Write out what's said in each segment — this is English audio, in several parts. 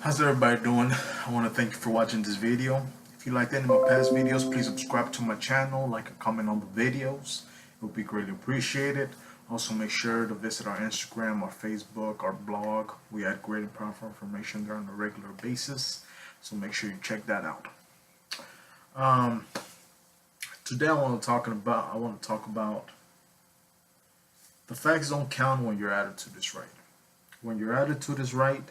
How's everybody doing? I want to thank you for watching this video. If you liked any of my past videos, please subscribe to my channel, like and comment on the videos. It would be greatly appreciated. Also make sure to visit our Instagram, our Facebook, our blog. We add great and powerful information there on a regular basis. So make sure you check that out. Um, Today I want to talk about the facts don't count when your attitude is right. When your attitude is right,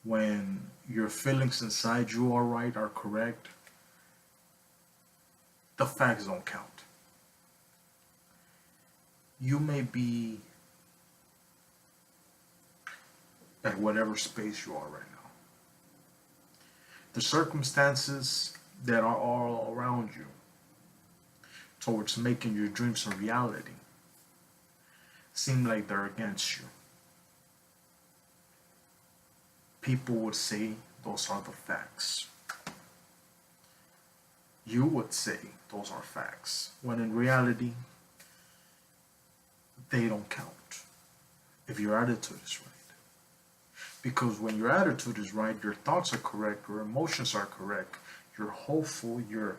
when your feelings inside you are correct, the facts don't count. You may be at whatever space you are right now. The circumstances that are all around you towards making your dreams a reality seem like they're against you. People would say those are the facts. You would say those are facts, when in reality, they don't count if your attitude is right. Because when your attitude is right, your thoughts are correct, your emotions are correct, you're hopeful, you're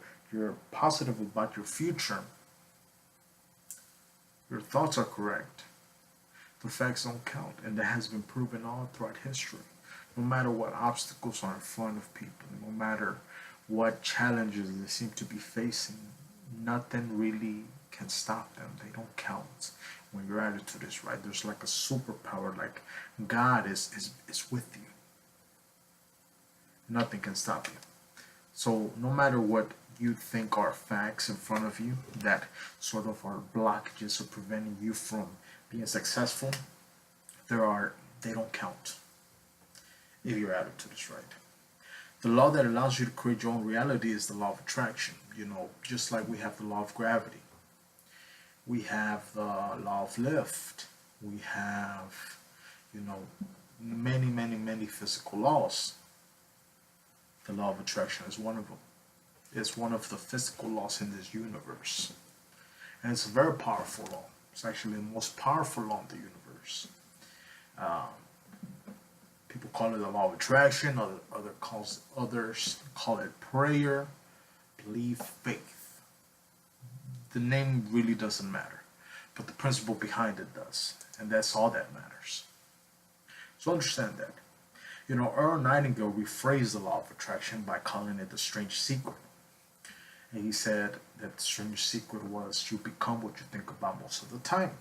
positive about your future, your thoughts are correct, the facts don't count. And that has been proven all throughout history. No matter what obstacles are in front of people, no matter what challenges they seem to be facing, nothing really can stop them. They don't count when your attitude is right. There's like a superpower, like God is with you. Nothing can stop you. So no matter what you think are facts in front of you that sort of are blockages or preventing you from being successful, they don't count if your attitude is right. The law that allows you to create your own reality is the law of attraction. Just like we have the law of gravity, we have the law of lift, we have, many physical laws. The law of attraction is one of them. It's one of the physical laws in this universe. And it's a very powerful law. It's actually the most powerful law in the universe. Um, People call it the law of attraction, others call it prayer, belief, faith. The name really doesn't matter, but the principle behind it does, and that's all that matters. So understand that. Earl Nightingale rephrased the law of attraction by calling it the strange secret. And he said that the strange secret was you become what you think about most of the time.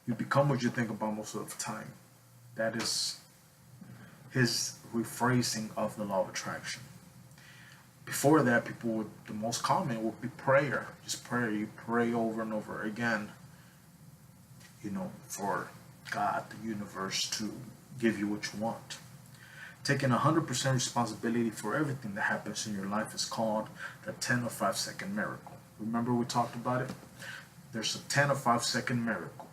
You become what you think about most of the time. That is his rephrasing of the law of attraction. Before that, the most common would be prayer. Just prayer. You pray over and over again, for God, the universe, to give you what you want. Taking 100% responsibility for everything that happens in your life is called the 10 or 5 second miracle. Remember we talked about it? There's a 10 or 5 second miracle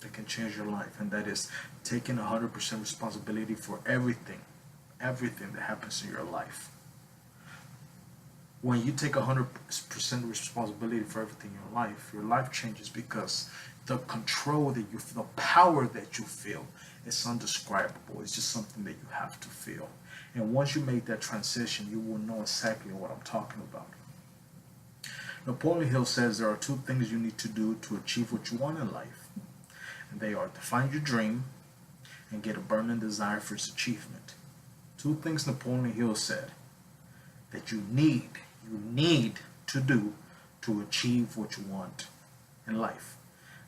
that can change your life, and that is taking 100% responsibility for everything that happens in your life. When you take 100% responsibility for everything in your life changes, because the control that you feel, the power that you feel, is undescribable. It's just something that you have to feel. And once you make that transition, you will know exactly what I'm talking about. Napoleon Hill says there are 2 things you need to do to achieve what you want in life. And they are to find your dream and get a burning desire for its achievement. 2 things Napoleon Hill said that you need to do to achieve what you want in life.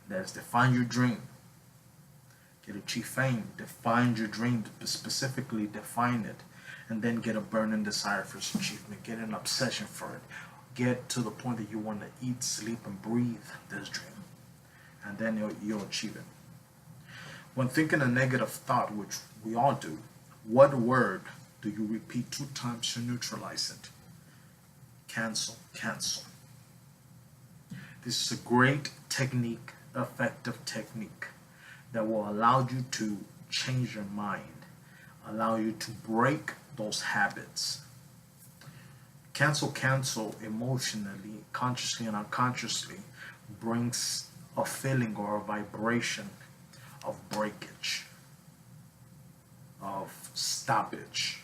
That is, define your dream, get achieve fame, define your dream, specifically define it, and then get a burning desire for its achievement, get an obsession for it, get to the point that you want to eat, sleep, and breathe this dream, and then you'll achieve it. When thinking a negative thought, which we all do, what word do you repeat 2 times to neutralize it? Cancel, cancel. This is a great technique, effective technique, that will allow you to change your mind, allow you to break those habits. Cancel emotionally, consciously and unconsciously brings a feeling or a vibration of breakage, stoppage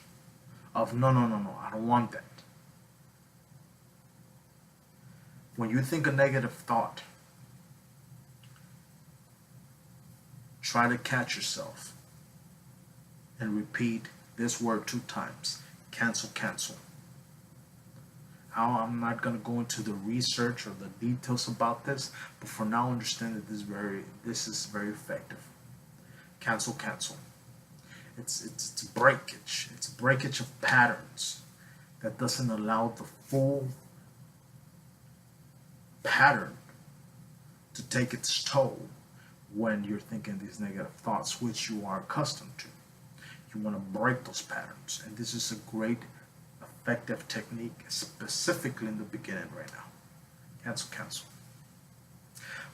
of no, no, no, no, I don't want that. When you think a negative thought, try to catch yourself and repeat this word 2 times. Cancel, cancel. I'm not going to go into the research or the details about this, but for now understand that this is very effective. Cancel, cancel. It's breakage. It's a breakage of patterns that doesn't allow the full pattern to take its toll when you're thinking these negative thoughts, which you are accustomed to. You want to break those patterns, and this is a great effective technique, specifically in the beginning right now. Cancel, cancel.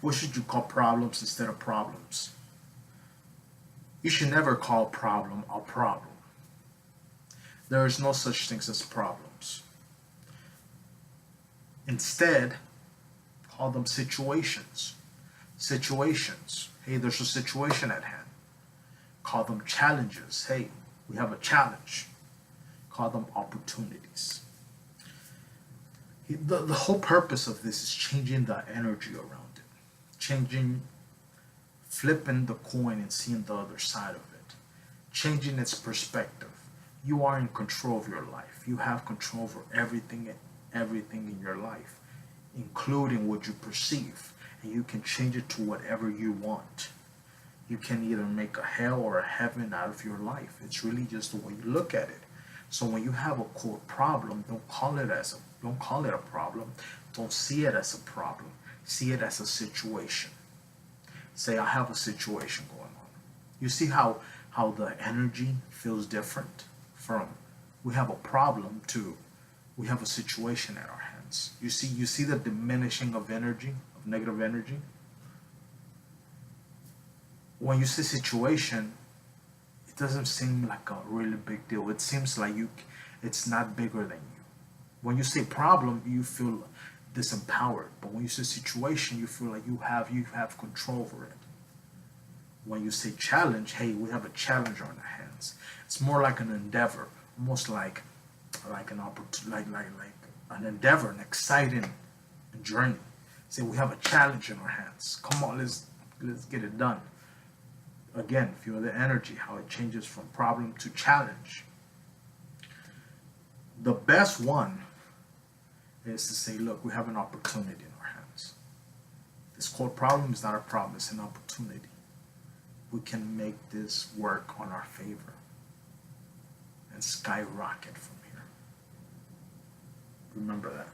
What should you call problems instead of problems? You should never call a problem a problem. There is no such things as problems. Instead, call them situations. Situations. Hey, there's a situation at hand. Call them challenges. Hey, we have a challenge. Call them opportunities. The whole purpose of this is changing the energy around it. Flipping the coin and seeing the other side of it. Changing its perspective. You are in control of your life. You have control over everything in your life, including what you perceive. And you can change it to whatever you want. You can either make a hell or a heaven out of your life. It's really just the way you look at it. So when you have a quote problem, don't call it a problem. Don't see it as a problem. See it as a situation. Say, I have a situation going on. You see how the energy feels different from we have a problem to we have a situation at our hands. You see the diminishing of energy, of negative energy. When you say situation, it doesn't seem like a really big deal. It seems like it's not bigger than you. When you say problem, you feel disempowered. But when you say situation, you feel like you have control over it. When you say challenge, hey, we have a challenge on our hands. It's more like an endeavor, almost like an opportunity, like an endeavor, an exciting journey. Say we have a challenge in our hands. Come on, let's get it done. Again, feel the energy, how it changes from problem to challenge. The best one is to say, look, we have an opportunity in our hands. This quote problem is not a problem, it's an opportunity. We can make this work on our favor and skyrocket from here. Remember that.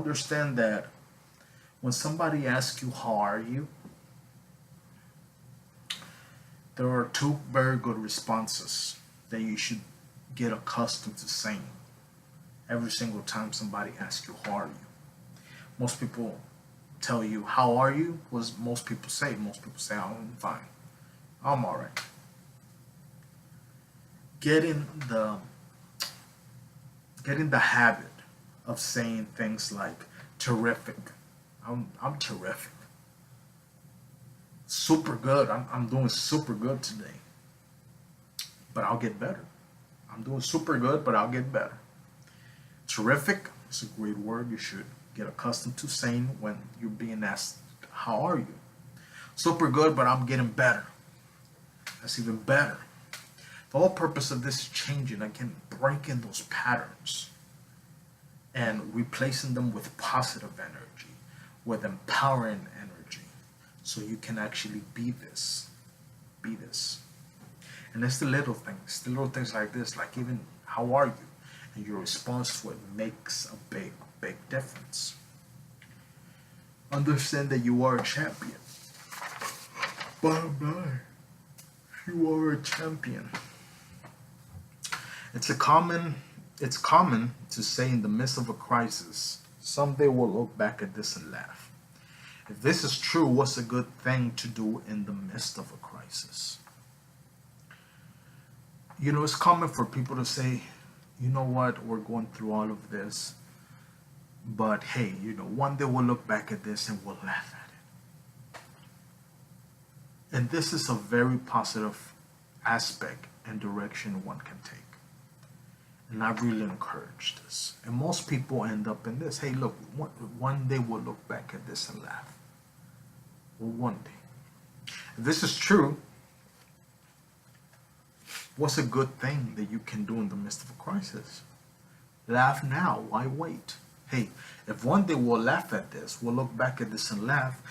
Understand that when somebody asks you, how are you? There are 2 very good responses that you should get accustomed to saying every single time somebody asks you, how are you? Most people tell you, how are you? Most people say, I'm fine. I'm all right. Getting the habit of saying things like terrific. I'm terrific. Super good. I'm doing super good today. But I'll get better. I'm doing super good, but I'll get better. Terrific is a great word you should get accustomed to saying when you're being asked, how are you? Super good, but I'm getting better. That's even better. The whole purpose of this is changing, again, breaking those patterns and replacing them with positive energy, with empowering energy, so you can actually be this. And it's the little things like this, like even, how are you? And your response to it makes a big difference. Understand that you are a champion. Bottom line, you are a champion. It's common to say in the midst of a crisis, someday we'll look back at this and laugh. If this is true, what's a good thing to do in the midst of a crisis? It's common for people to say, you know what, we're going through all of this, but hey, one day we'll look back at this and we'll laugh at it. And this is a very positive aspect and direction one can take. And I really encourage this. And most people end up in this. Hey, look, one day we'll look back at this and laugh. Well, one day. If this is true, what's a good thing that you can do in the midst of a crisis? Laugh now. Why wait? Hey, if one day we'll laugh at this, we'll look back at this and laugh.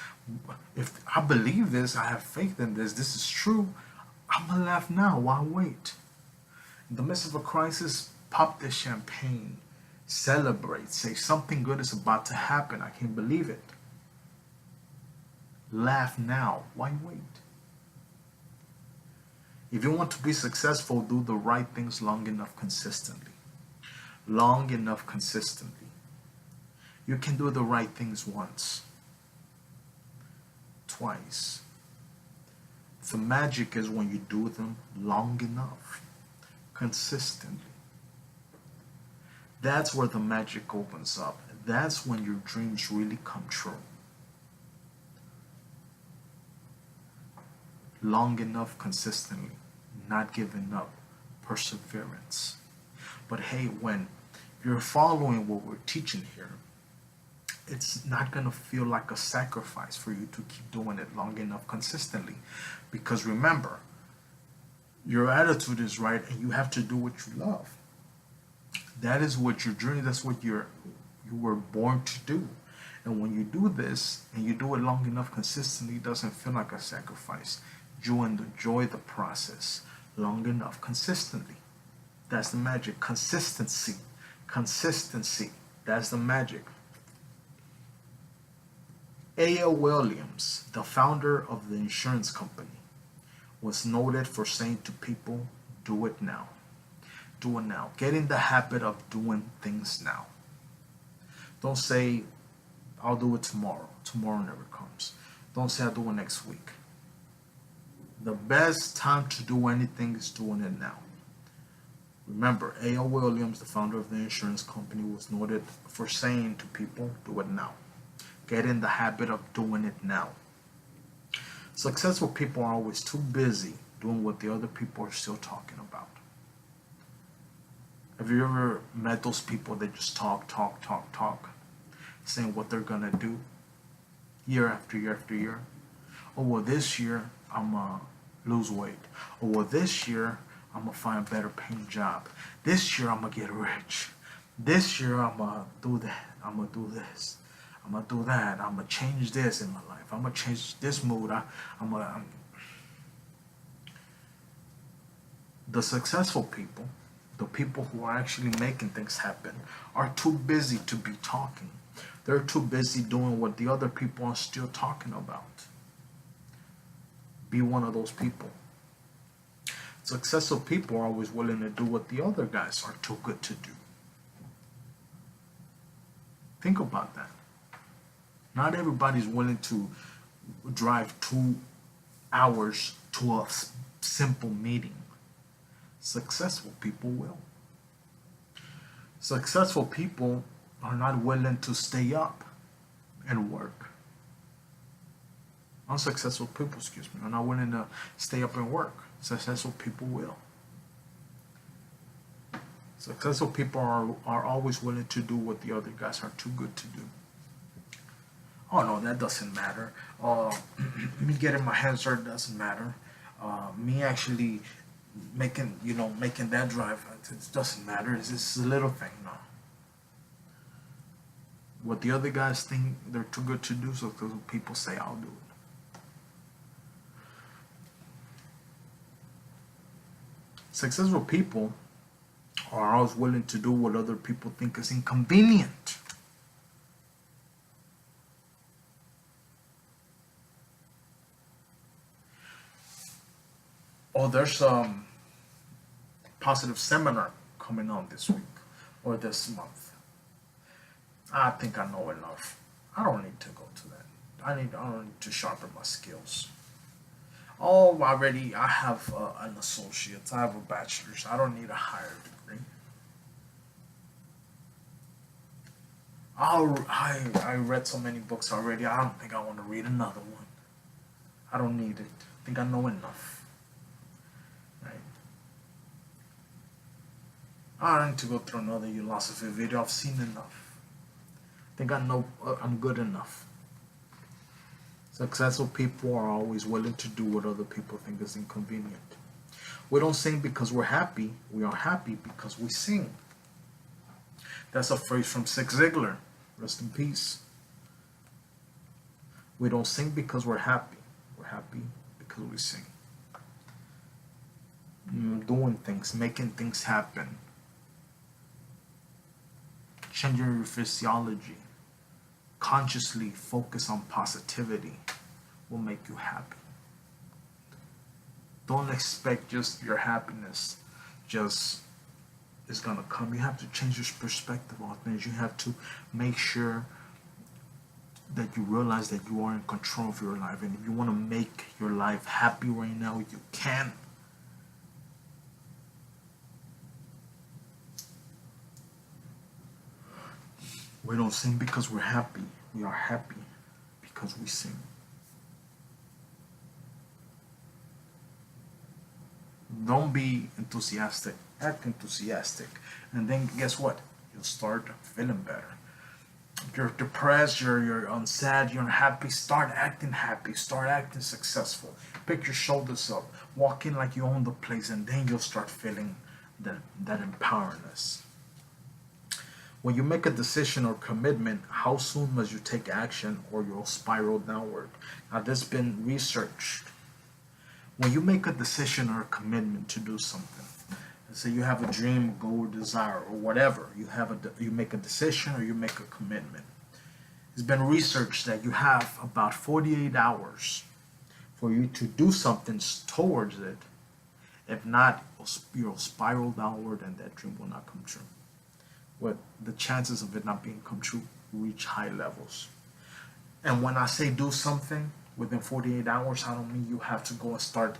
If I believe this, I have faith in this, this is true, I'm going to laugh now. Why wait? In the midst of a crisis, pop the champagne. Celebrate. Say something good is about to happen. I can't believe it. Laugh now. Why wait? If you want to be successful, do the right things long enough consistently. Long enough consistently. You can do the right things once, twice. The magic is when you do them long enough, consistently. That's where the magic opens up. That's when your dreams really come true. Long enough, consistently, not giving up, perseverance. But hey, when you're following what we're teaching here, it's not going to feel like a sacrifice for you to keep doing it long enough consistently. Because remember, your attitude is right and you have to do what you love. That is what your journey, that's what you were born to do. And when you do this and you do it long enough consistently, it doesn't feel like a sacrifice. You enjoy the process long enough consistently. That's the magic. Consistency. Consistency. That's the magic. A.L. Williams, the founder of the insurance company, was noted for saying to people, do it now. Do it now. Get in the habit of doing things now. Don't say, I'll do it tomorrow. Tomorrow never comes. Don't say, I'll do it next week. The best time to do anything is doing it now. Remember, A.L. Williams, the founder of the insurance company, was noted for saying to people, do it now. Get in the habit of doing it now. Successful people are always too busy doing what the other people are still talking about. Have you ever met those people that just talk, saying what they're gonna do year after year after year? Oh, well, this year I'm gonna lose weight. Oh, well, this year I'm gonna find a better paying job. This year I'm gonna get rich. This year I'm gonna do that. I'm gonna do this. I'm gonna do that. I'm gonna change this in my life. I'm gonna change this mood. The successful people, the people who are actually making things happen, are too busy to be talking. They're too busy doing what the other people are still talking about. Be one of those people. Successful people are always willing to do what the other guys are too good to do. Think about that. Not everybody's willing to drive 2 hours to a simple meeting. Successful people will. Successful people are not willing to stay up and work. Unsuccessful people, are not willing to stay up and work. Successful people will. Successful people are always willing to do what the other guys are too good to do. Oh no, that doesn't matter. Me getting my hands dirty doesn't matter. Me actually making that drive, it doesn't matter. It's just a little thing, no. What the other guys think they're too good to do, so people say I'll do it. Successful people are always willing to do what other people think is inconvenient. Oh, there's a positive seminar coming on this week or this month. I think I know enough. I don't need to go to that. I don't need to sharpen my skills. Oh, I have an associate. I have a bachelor's. I don't need a higher degree. I read so many books already. I don't think I want to read another one. I don't need it. I think I know enough. Right? I don't need to go through another Ulosophy video. I've seen enough. I think I know I'm good enough. Successful people are always willing to do what other people think is inconvenient. We don't sing because we're happy. We are happy because we sing. That's a phrase from Zig Ziglar. Rest in peace. We don't sing because we're happy. We're happy because we sing. Doing things, making things happen. Changing your physiology. Consciously focus on positivity will make you happy. Don't expect just your happiness just is gonna come. You have to change your perspective on things. You have to make sure that you realize that you are in control of your life, and if you want to make your life happy right now, you can. We don't sing because we're happy. We are happy because we sing. Don't be enthusiastic. Act enthusiastic. And then guess what? You'll start feeling better. If you're depressed, you're sad, you're unhappy, start acting happy. Start acting successful. Pick your shoulders up. Walk in like you own the place, and then you'll start feeling that empowerness. When you make a decision or commitment, how soon must you take action or you'll spiral downward? Now, this has been researched. When you make a decision or a commitment to do something, let's say you have a dream, a goal, desire, or whatever, you make a decision or you make a commitment. It's been researched that you have about 48 hours for you to do something towards it. If not, you'll spiral downward and that dream will not come true. But the chances of it not being come true reach high levels. And when I say do something within 48 hours, I don't mean you have to go and start,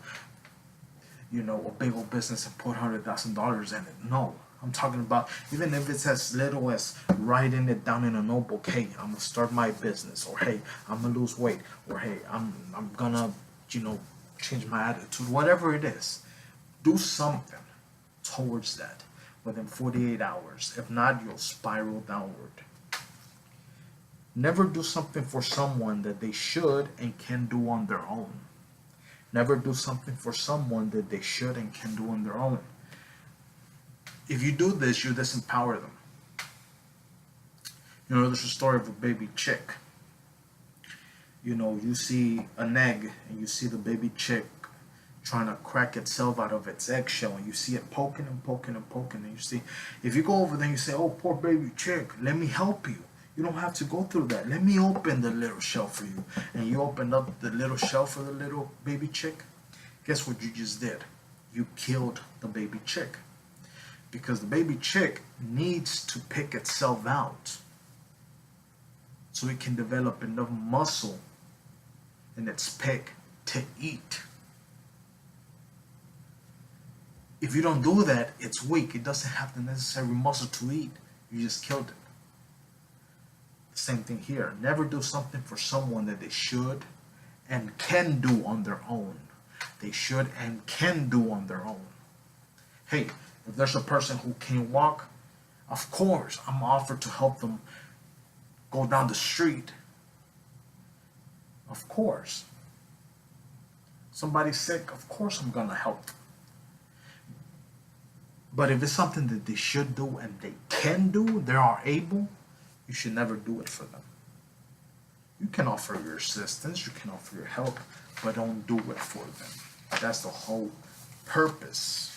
a big old business and put $100,000 in it. No, I'm talking about even if it's as little as writing it down in a notebook. Hey, I'm gonna start my business, or hey, I'm gonna lose weight, or hey, I'm gonna, change my attitude. Whatever it is, do something towards that within 48 hours. If not, you'll spiral downward. Never do something for someone that they should and can do on their own. Never do something for someone that they should and can do on their own. If you do this, you disempower them. There's a story of a baby chick. You see an egg and you see the baby chick trying to crack itself out of its eggshell, and you see it poking and poking and poking, and you see, if you go over there and you say, oh, poor baby chick, let me help you. You don't have to go through that. Let me open the little shell for you. And you opened up the little shell for the little baby chick. Guess what you just did? You killed the baby chick. Because the baby chick needs to pick itself out so it can develop enough muscle in its pig to eat. If you don't do that, it's weak. It doesn't have the necessary muscle to eat. You just killed it. Same thing here. Never do something for someone that they should and can do on their own. They should and can do on their own. Hey, if there's a person who can't walk, of course, I'm offered to help them go down the street. Of course. Somebody's sick, of course I'm going to help them. But if it's something that they should do and they can do, they are able, you should never do it for them. You can offer your assistance, you can offer your help, but don't do it for them. That's the whole purpose.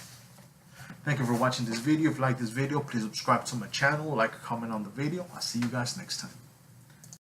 Thank you for watching this video. If you like this video, please subscribe to my channel, like, comment on the video. I'll see you guys next time.